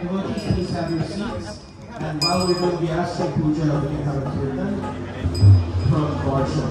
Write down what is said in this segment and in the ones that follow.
Devotees, please have your seats. And while we're doing the Asya Puja, we can have a kirtan from Varsha.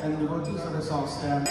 And devotees of us all stand.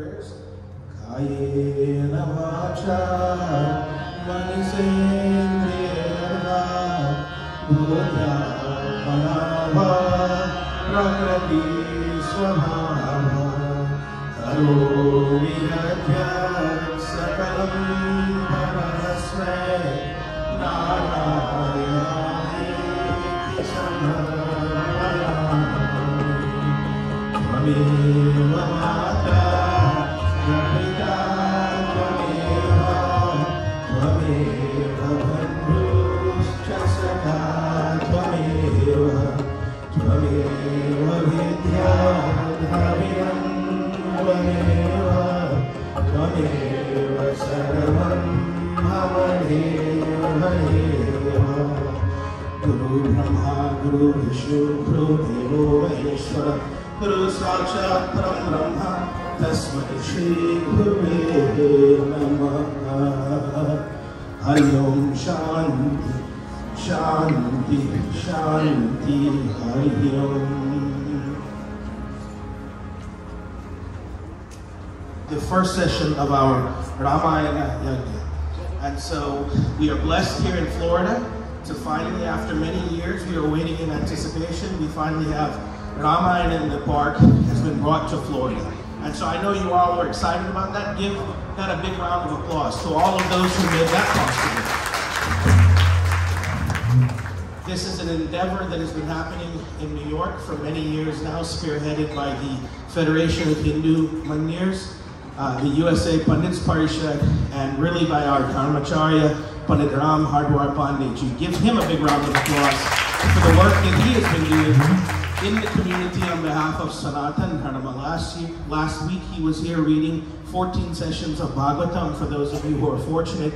prayers. Kayena vacha manisendriyarva buddha manava prakrati swabhava karomi yajnat sakalam parasmai narayana samavayami tvameva mata tvamita tvameva tvameva bandhuscha sakha tvameva tvameva vidya dhavinam tvameva tvameva sarvam Mamadeva. Guru Brahma, Guru Vishnu, Guru Devo Maheshwara, Guru Sakshat Param Brahma, Tasmai Shri Gurave Namaha. Hari Om Shanti, Shanti, Shanti, Hari Om. The first session of our Ramayana Yajna. And so we are blessed here in Florida to finally, after many years, we are waiting in anticipation, we finally have Ramayana in the Park has been brought to Florida. And so I know you all are excited about that. Give that a big round of applause to all of those who made that possible. This is an endeavor that has been happening in New York for many years now, spearheaded by the Federation of Hindu Mandirs, the USA Pandits Parishad, and really by our Dharmacharya, Pandit Ram Hardwar Pandeyji. Give him a big round of applause for the work that he has been doing in the community on behalf of Sanatan Dharma. Last week he was here reading 14 sessions of Bhagavatam for those of you who are fortunate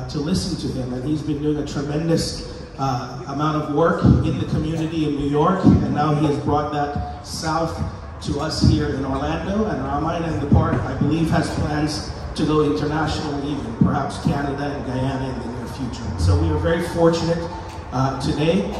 to listen to him. And he's been doing a tremendous amount of work in the community in New York, and now he has brought that south to us here in Orlando, and Ramayana in the Park, I believe, has plans to go internationally, even perhaps Canada and Guyana in the near future. And so we are very fortunate today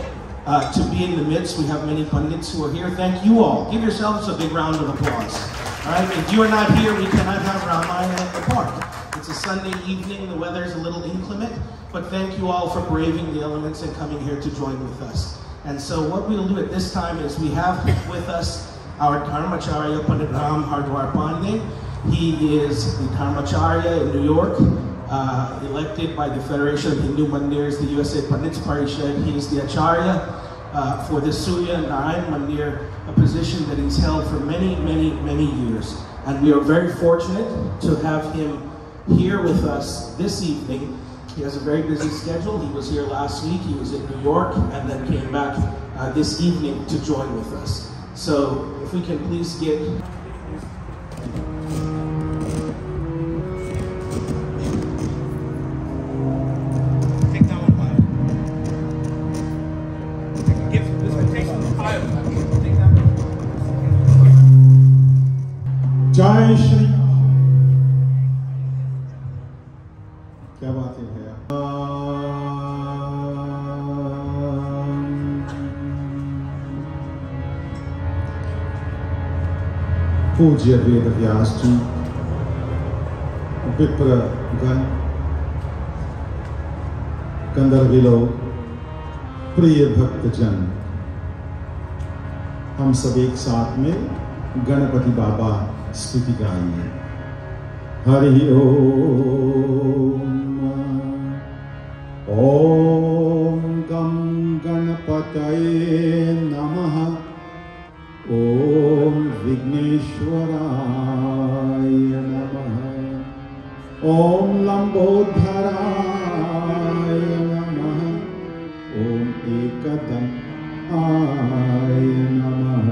to be in the midst. We have many pundits who are here. Thank you all. Give yourselves a big round of applause. All right, if you are not here, we cannot have Ramayana in the Park. It's a Sunday evening, the weather is a little inclement, but thank you all for braving the elements and coming here to join with us. And so what we'll do at this time is we have with us our Dharmacharya, Pandit Ram Hardwar Pandey. He is the Dharmacharya in New York, elected by the Federation of Hindu Mandirs, the USA Pandits Parishad. He is the Acharya for the Surya Narayan Mandir, a position that he's held for many, many, many years. And we are very fortunate to have him here with us this evening. He has a very busy schedule. He was here last week, he was in New York, and then came back this evening to join with us. So, if we can please get... Take that one, Maya. Give this invitation to Maya. Take that one. Jai Shri. क्या बात है भैया? पूज्य वेद व्यास जी, विप्र गण, गंधर्विलो, प्रिय भक्तजन, हम सब एक साथ में गणपति बाबा स्तुति गाएंगे। हरि ओम। ओम गं गणपतये नमः। ओम विघ्नेश्वराय नमः। ओम लंबोदराय नमः। ओम एकदंताय नमः।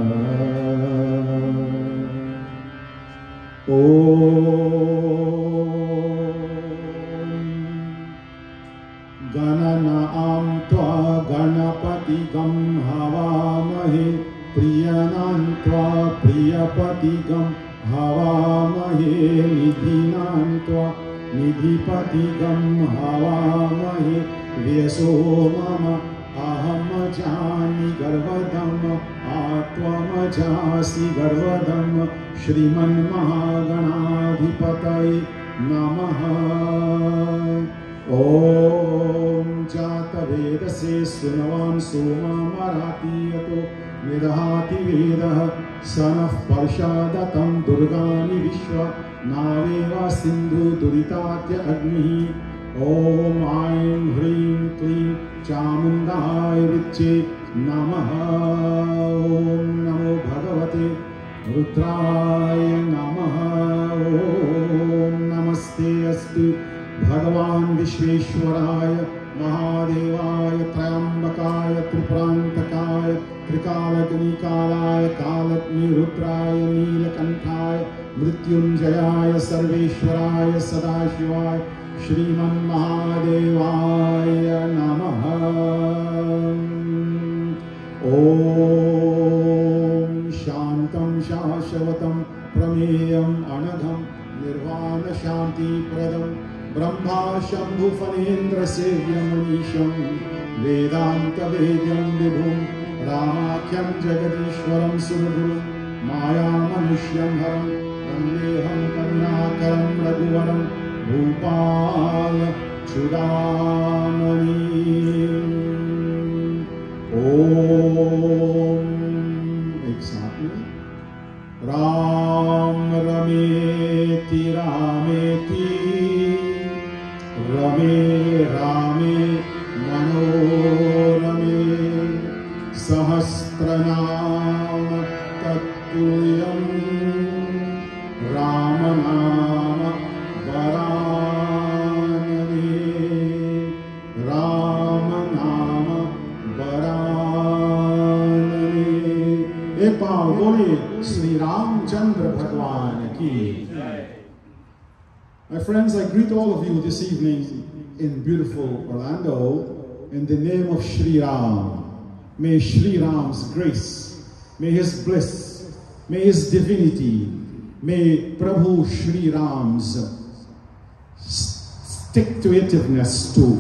गणनां त्वा गणपतिगं हवामहे। प्रियनां त्वा प्रियपतिगं हवामहे। निधिनां त्वा निधिपतिगं हवामहे। व्यसो मम अहं जानि गर्वदम आत्वमजासि गर्वदम श्रीमन्महागणाधिपतये नमः। ॐ जातवेदसे सुनवान् सोमामरातीयतो निदहाति वेदः स नः पर्षादतं दुर्गानि विश्व नावेव सिन्धु दुरितात्य अग्निः। ॐ ऐं ह्रीं क्लीं चामुण्डाय विच्चे नमः। ॐ नमो भगवते रुद्राय नमः। ॐ नमस्ते अस्तु भगवान् विश्वेश्वराय महादेवाय त्रयंबकाय त्रिपुरान्तकाय त्रिकालग्निकालाय कालग्निरुद्राय नीलकण्ठाय मृत्युञ्जयाय सर्वेश्वराय सदाशिवाय श्रीमन्महादेवाय नमः। ॐ शान्तं शाश्वतं प्रमेयम् अनघं निर्वाणशान्तिप्रदं ब्रह्मा शम्भुफणीन्द्रसेव्यमनीशं वेदान्तवेद्यं विभुं रामाख्यं जगदीश्वरं सुरगुरुं मायामनुष्यं हरं वन्देऽहं करुणाकरं रघुवरं भूपाल चूडामणिम्। ॐ एक साथ में राम रमेति रामेति रमे रामे मनोरमे सहस्रनाम तत्तुल्यं रामनाम वरानने रामनाम वरानने। एक बार बोले श्री रामचंद्र भगवान की। My friends, I greet all of you this evening in beautiful Orlando in the name of Shri Ram. May Shri Ram's grace, may his bliss, may his divinity, may Prabhu Shri Ram's stick-to-itiveness to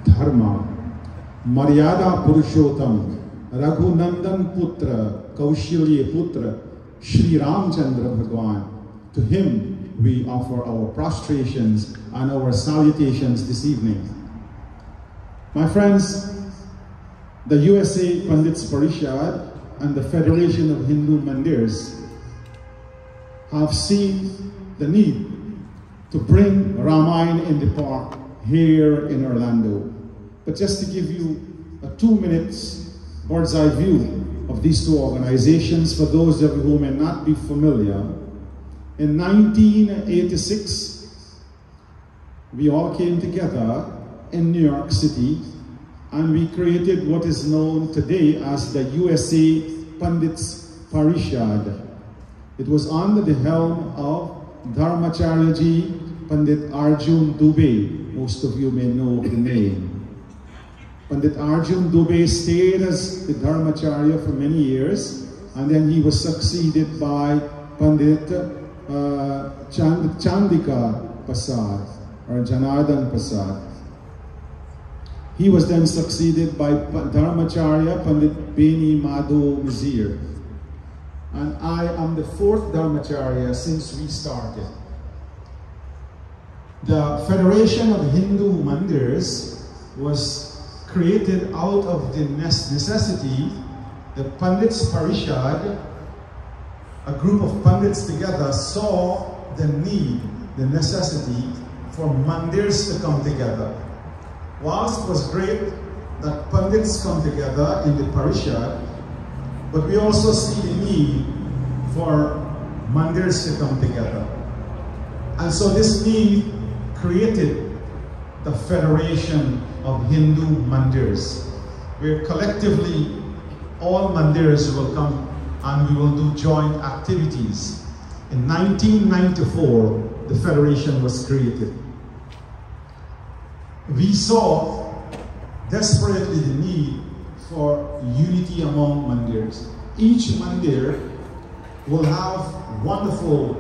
dharma, Maryada Purushottam, Raghunandan Putra, Kaushilya Putra, Shri Ramchandra Bhagwan. To him we offer our prostrations and our salutations this evening. My friends, the USA Pandits Parishad and the Federation of Hindu Mandirs have seen the need to bring Ramayana in the park here in Orlando. But just to give you a 2 minutes bird's eye view of these two organizations, for those of you who may not be familiar, in 1986, we all came together in New York City and we created what is known today as the USA Pandits Parishad. It was under the helm of Dharmacharyaji Pandit Arjun Dubey. Most of you may know the name. Pandit Arjun Dubey stayed as the Dharmacharya for many years, and then he was succeeded by Pandit Chandika Prasad or Janardhan Prasad. He was then succeeded by Dharmacharya Pandit Beni Madhu Mizir. And I am the 4th Dharmacharya since we started. The Federation of Hindu Mandirs was created out of the necessity. The Pandits Parishad, a group of Pandits together, saw the need, the necessity for Mandirs to come together. Whilst it was great that Pandits come together in the Parishad, but we also see the need for Mandirs to come together. And so this need created the Federation of Hindu Mandirs, where collectively all Mandirs will come and we will do joint activities. In 1994, the Federation was created. We saw desperately the need for unity among Mandirs. Each Mandir will have wonderful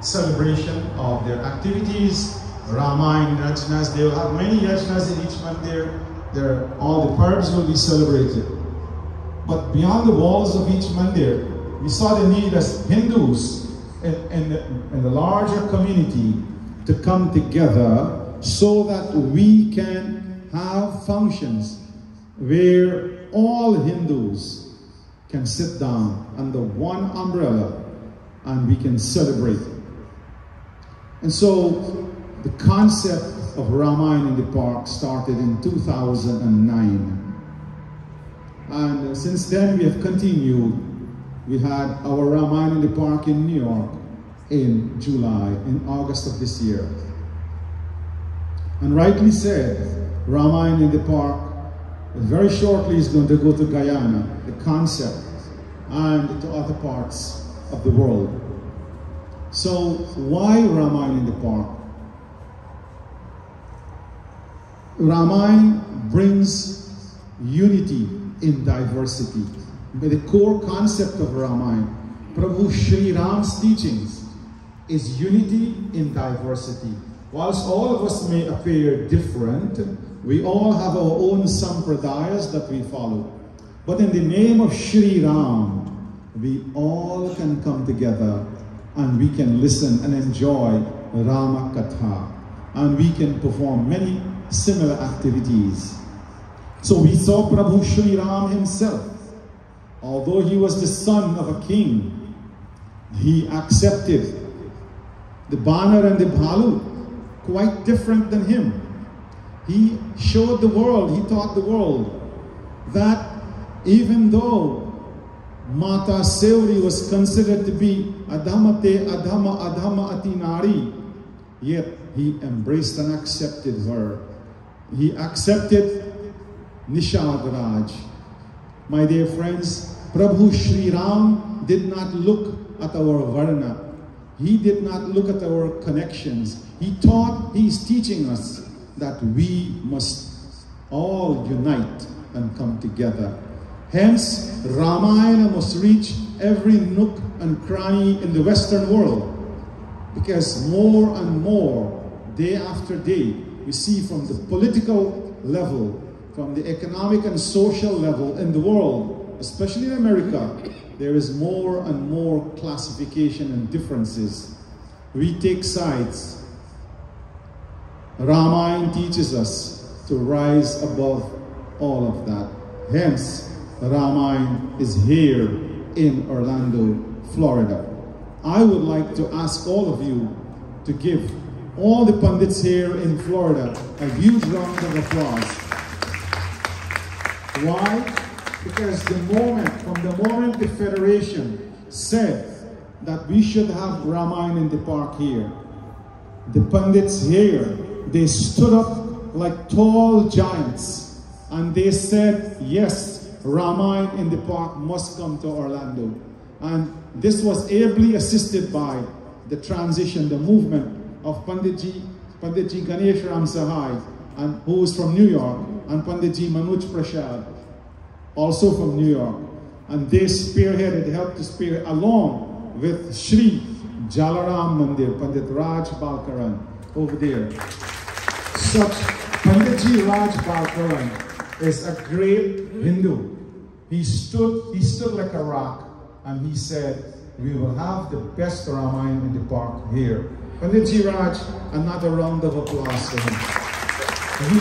celebration of their activities, Ramayana Yajnas. They will have many Yajnas in each Mandir. All the Parvs will be celebrated. But beyond the walls of each mandir, we saw the need as Hindus in the larger community to come together so that we can have functions where all Hindus can sit down under one umbrella and we can celebrate. And so the concept of Ramayana in the Park started in 2009. And since then we have continued. We had our Ramayana in the Park in New York in August of this year. And rightly said, Ramayana in the Park very shortly is going to go to Guyana, the concept, and to other parts of the world. So why Ramayana in the Park? Ramayana brings unity in diversity. But the core concept of Ramayana, Prabhu Shri Ram's teachings, is unity in diversity. Whilst all of us may appear different, we all have our own sampradayas that we follow. But in the name of Shri Ram, we all can come together and we can listen and enjoy Rama Katha. And we can perform many similar activities. So we saw Prabhu Shri Ram himself. Although he was the son of a king, he accepted the Banar and the Bhalu, quite different than him. He showed the world, he taught the world that even though Mata Seuri was considered to be Adhamate Adhama Adhama Atinari, yet he embraced and accepted her. He accepted Nishad Raj. My dear friends, Prabhu Shri Ram did not look at our Varna. He did not look at our connections. He is teaching us that we must all unite and come together. Hence, Ramayana must reach every nook and cranny in the Western world. Because more and more, day after day, we see from the political level, from the economic and social level in the world, especially in America, there is more and more classification and differences. We take sides. Ramayana teaches us to rise above all of that. Hence, Ramayana is here in Orlando, Florida. I would like to ask all of you to give all the pundits here in Florida a huge round of applause. Why? Because from the moment the Federation said that we should have Ramayana in the park here, the pundits here, they stood up like tall giants and they said, yes, Ramayana in the park must come to Orlando. And this was ably assisted by the transition, the movement of Panditji Ganesh Ram Sahai, and who is from New York, and Panditji Manoj Prasad, also from New York. And they helped to spearhead along with Shri Jalaram Mandir, Pandit Raj Balkaran, over there. Such Panditji Raj Balkaran is a great Hindu. He stood like a rock and he said, we will have the best Ramayana in the park here. Panditji Raj, another round of applause for him. We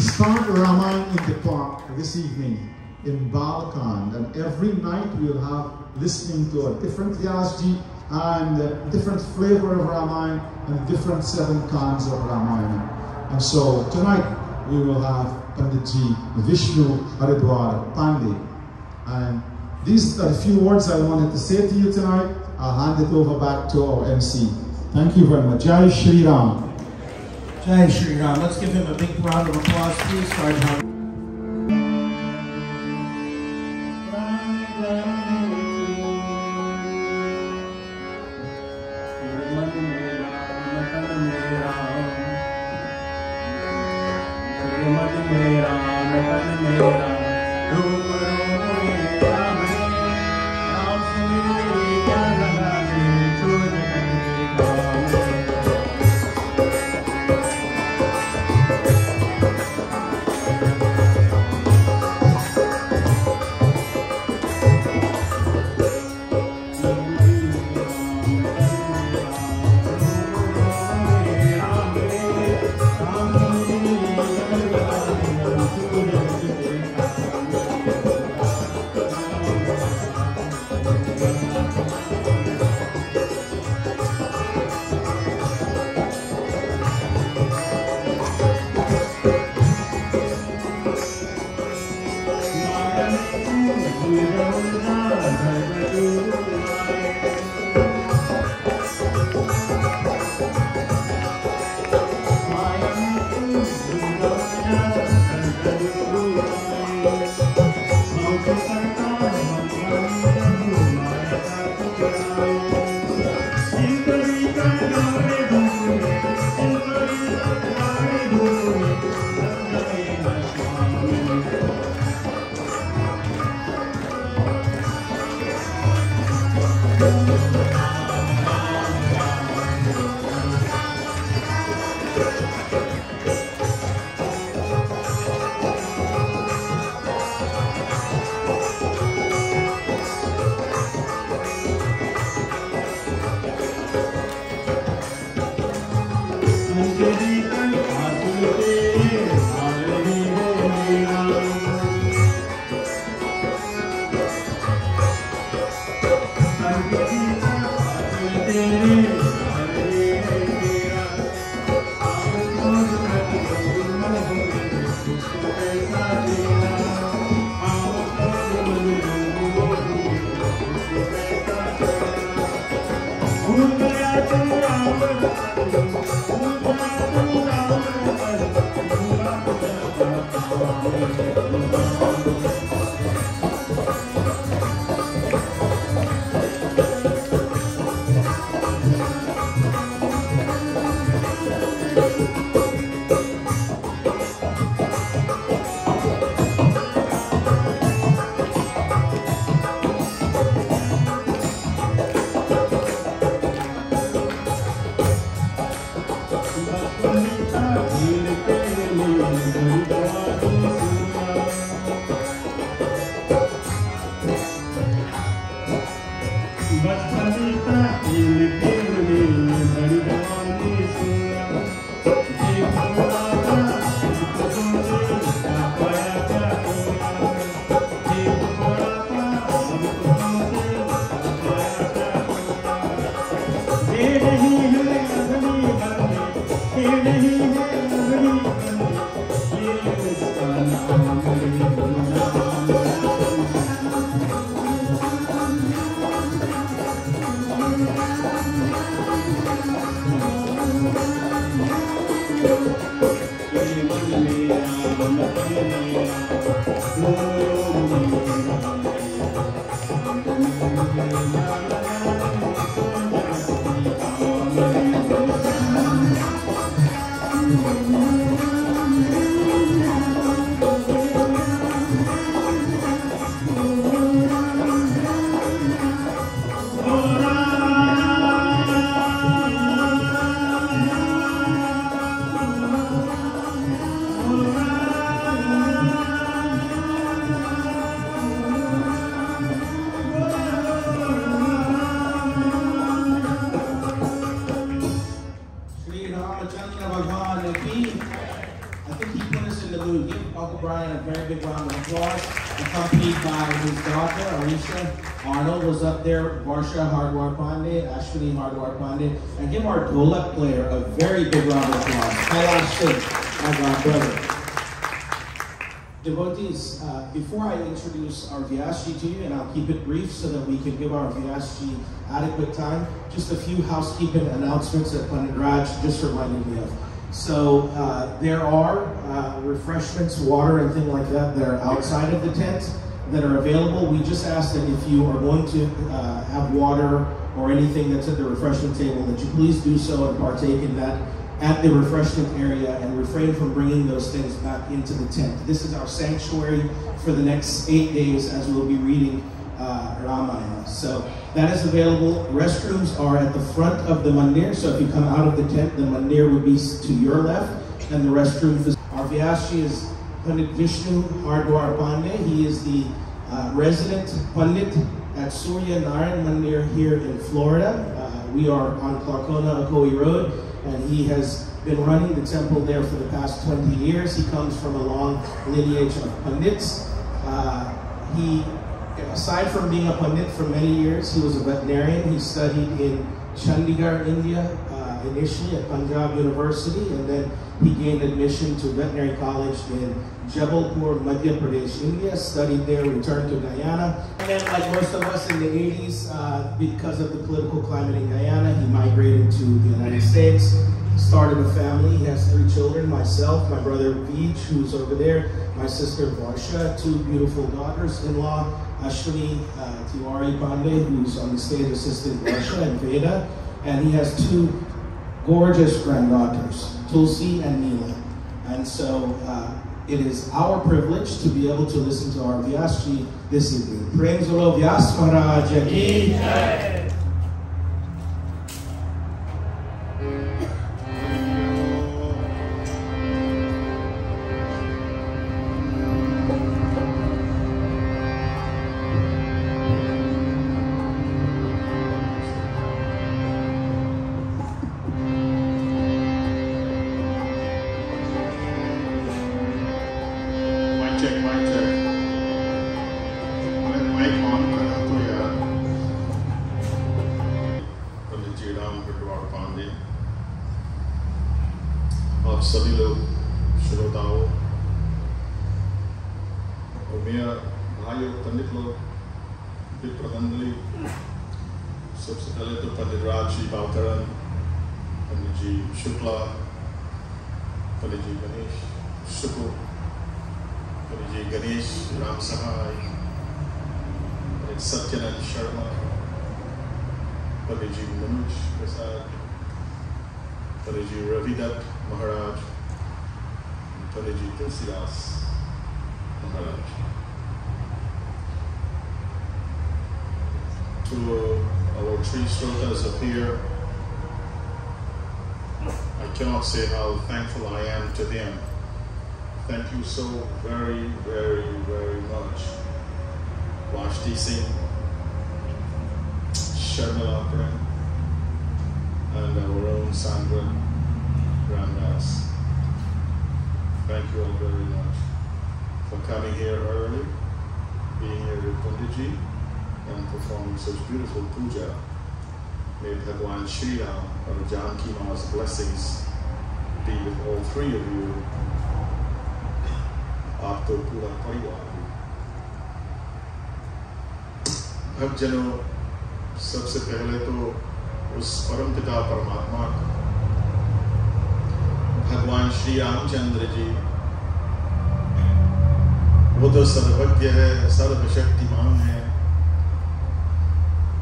start Ramayana in the park this evening in Balkan, and every night we'll have listening to a different Vyasji and a different flavor of Ramayana and different 7 kands of Ramayana. And so tonight we will have Panditji Vishnu Haridwar Pandey. And these are a few words I wanted to say to you tonight. I'll hand it over back to our MC. Thank you very much. Jai Shri Ram. Jai Shri Ram. Let's give him a big round of applause, please. For Sri Ramachandra Bhagwan ki. I think he put us in the mood. Give Uncle Brian a very big round of applause. Accompanied by his daughter, Arisha. Arnold was up there. Varsha Hardwar Pandey, Ashwini Hardwar Pandey. And give our Dholak player a very big round of applause. Kailash Singh, my god brother. Devotees, before I introduce our Vyasji to you, and I'll keep it brief so that we can give our Vyasji adequate time, just a few housekeeping announcements that Pandit Raj just reminded me of. So there are refreshments, water and things like that that are outside of the tent that are available. We just ask that if you are going to have water or anything that's at the refreshment table, that you please do so and partake in that at the refreshment area and refrain from bringing those things back into the tent. This is our sanctuary for the next 8 days as we'll be reading Ramayana. So that is available. Restrooms are at the front of the mandir. So if you come out of the tent, the mandir would be to your left and the restroom. Our Vyasji is Pandit Vishnu Hardwar Pandey. He is the resident Pandit at Surya Narayan Mandir here in Florida. We are on Clarkona Ocoee Road, and he has been running the temple there for the past 20 years. He comes from a long lineage of Pandits. Aside from being a Pandit for many years, he was a veterinarian. He studied in Chandigarh, India, initially at Punjab University, and then he gained admission to veterinary college in Jabalpur, Madhya Pradesh, India, studied there, returned to Guyana. And then, like most of us in the 80s, because of the political climate in Guyana, he migrated to the United States, started a family. He has 3 children, myself, my brother Vij, who's over there, my sister Varsha, 2 beautiful daughters-in-law, Ashwini Tiwari Pandey, who's on the stage assistant Varsha, and Veda, and he has 2 gorgeous granddaughters, Tulsi and Neela. And so it is our privilege to be able to listen to our Vyasji this evening. Prem Zolo Vyas Maharaj Ki Jai. आप सभी लोग श्रोताओं और मेरा भाई और पंडित लोग विप्रमंडली, सबसे पहले तो पंडित राज जी बावकरण, पंडित जी शुक्ला, पंडित जी गणेश शुक्ल, पंडित जी गणेश राम सहाय, पंडित सत्यानंद शर्मा, पंडित जी मनोज प्रसाद, पंडित जी Ravidatt Maharaj, Pandit Ji Tulsidas Maharaj. To our 3 shrotas up here, I cannot say how thankful I am to them. Thank you so very, very, very much. Vashti Singh, Sharmila Prem, and our own Sandra Ramdas. Thank you all very much for coming here early, being here with Panditji, and performing such beautiful puja. May Bhagwan Shri Ram or Janki Ma's blessings be with all 3 of you. Aapko pura parivar. Bhakjano, sabse pehle to us Param Pita Paramatma भगवान श्री रामचंद्र जी, वो तो सर्वज्ञ है, सर्वशक्तिमान है।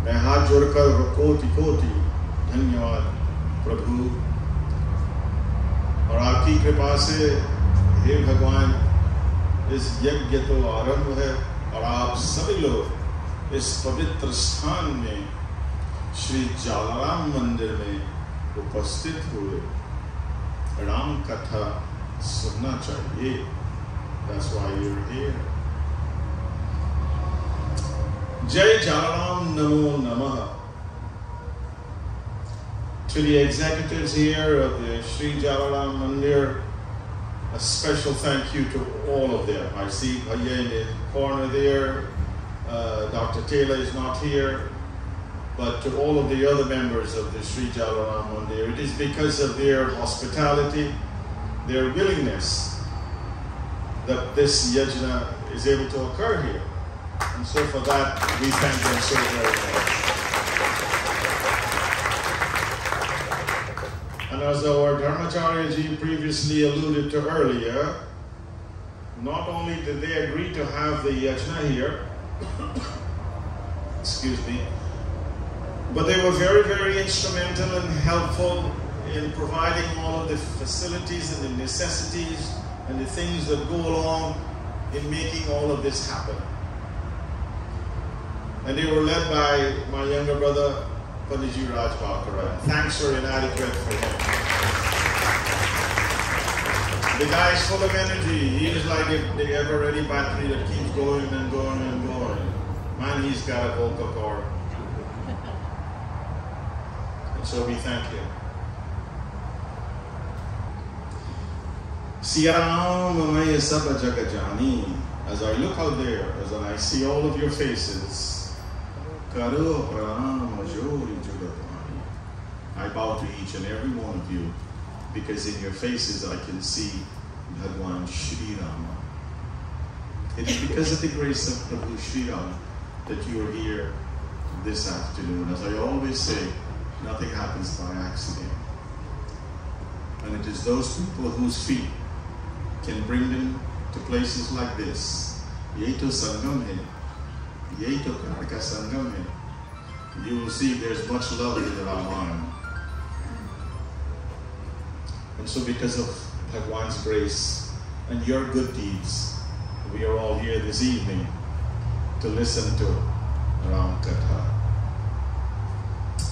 मैं हाथ जोड़कर कोटि कोटि धन्यवाद प्रभु, और आपकी कृपा से हे भगवान इस यज्ञ तो आरंभ है, और आप सभी लोग इस पवित्र स्थान में श्री जालाराम मंदिर में उपस्थित हुए। राम कथा सुनना चाहिए। That's why you're here. जय जालाराम नमो नमः। To the executives here of the Sri Jalaram Mandir, a special thank you to all of them. I see Bhaiya in the corner there. Dr. Taylor is not here. But to all of the other members of the Sri Jalaram Mandir, it is because of their hospitality, their willingness, that this yajna is able to occur here. And so for that, we thank them so very much. And as our Dharmacharya ji previously alluded to earlier, not only did they agree to have the yajna here, excuse me, but they were very, very instrumental and helpful in providing all of the facilities and the necessities and the things that go along in making all of this happen. And they were led by my younger brother, Panditji Raj Bhakara. Thanks are inadequate for him. The guy is full of energy. He is like the ever-ready battery that keeps going and going and going. Man, he's got a vocal cord. And so we thank him. Siyaram Saba Jagajani. As I look out there, as I see all of your faces, I bow to each and every one of you, because in your faces I can see Bhagwan Shri Rama. It is because of the grace of Prabhu Shri Ram that you are here this afternoon. As I always say, nothing happens by accident. And it is those people whose feet can bring them to places like this. Yeto Sangam hai, Yeto Karka Sangam hai. You will see there's much love in the Ramayana. And so because of Bhagwan's grace and your good deeds, we are all here this evening to listen to Ram Katha.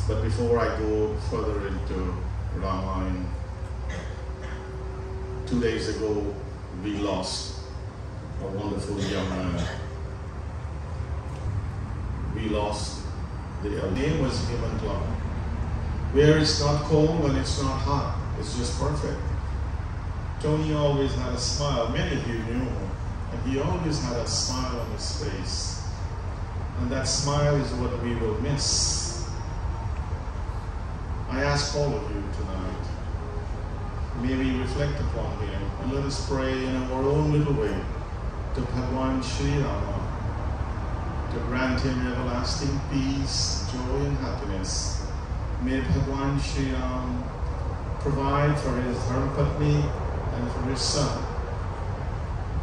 But before I go further into Ramayana, 2 days ago we lost a wonderful young man. We lost the name was Himan Club, where it's not cold and it's not hot. It's just perfect. Tony always had a smile. Many of you knew him. And he always had a smile on his face. And that smile is what we will miss. I ask all of you tonight, may we reflect upon him and let us pray in our own little way to Bhagwan Shri Rama to grant him everlasting peace, joy and happiness. May Bhagwan Shri Ram provide for his Dharmapatni and for his son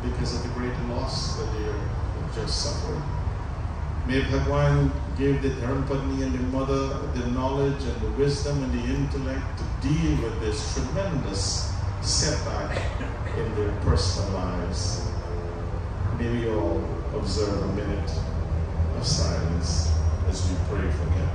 because of the great loss that they have just suffered. May Bhagwan give the Dharmapatni and the mother the knowledge and the wisdom and the intellect to deal with this tremendous setback in their personal lives. May we all observe a minute of silence as we pray for them.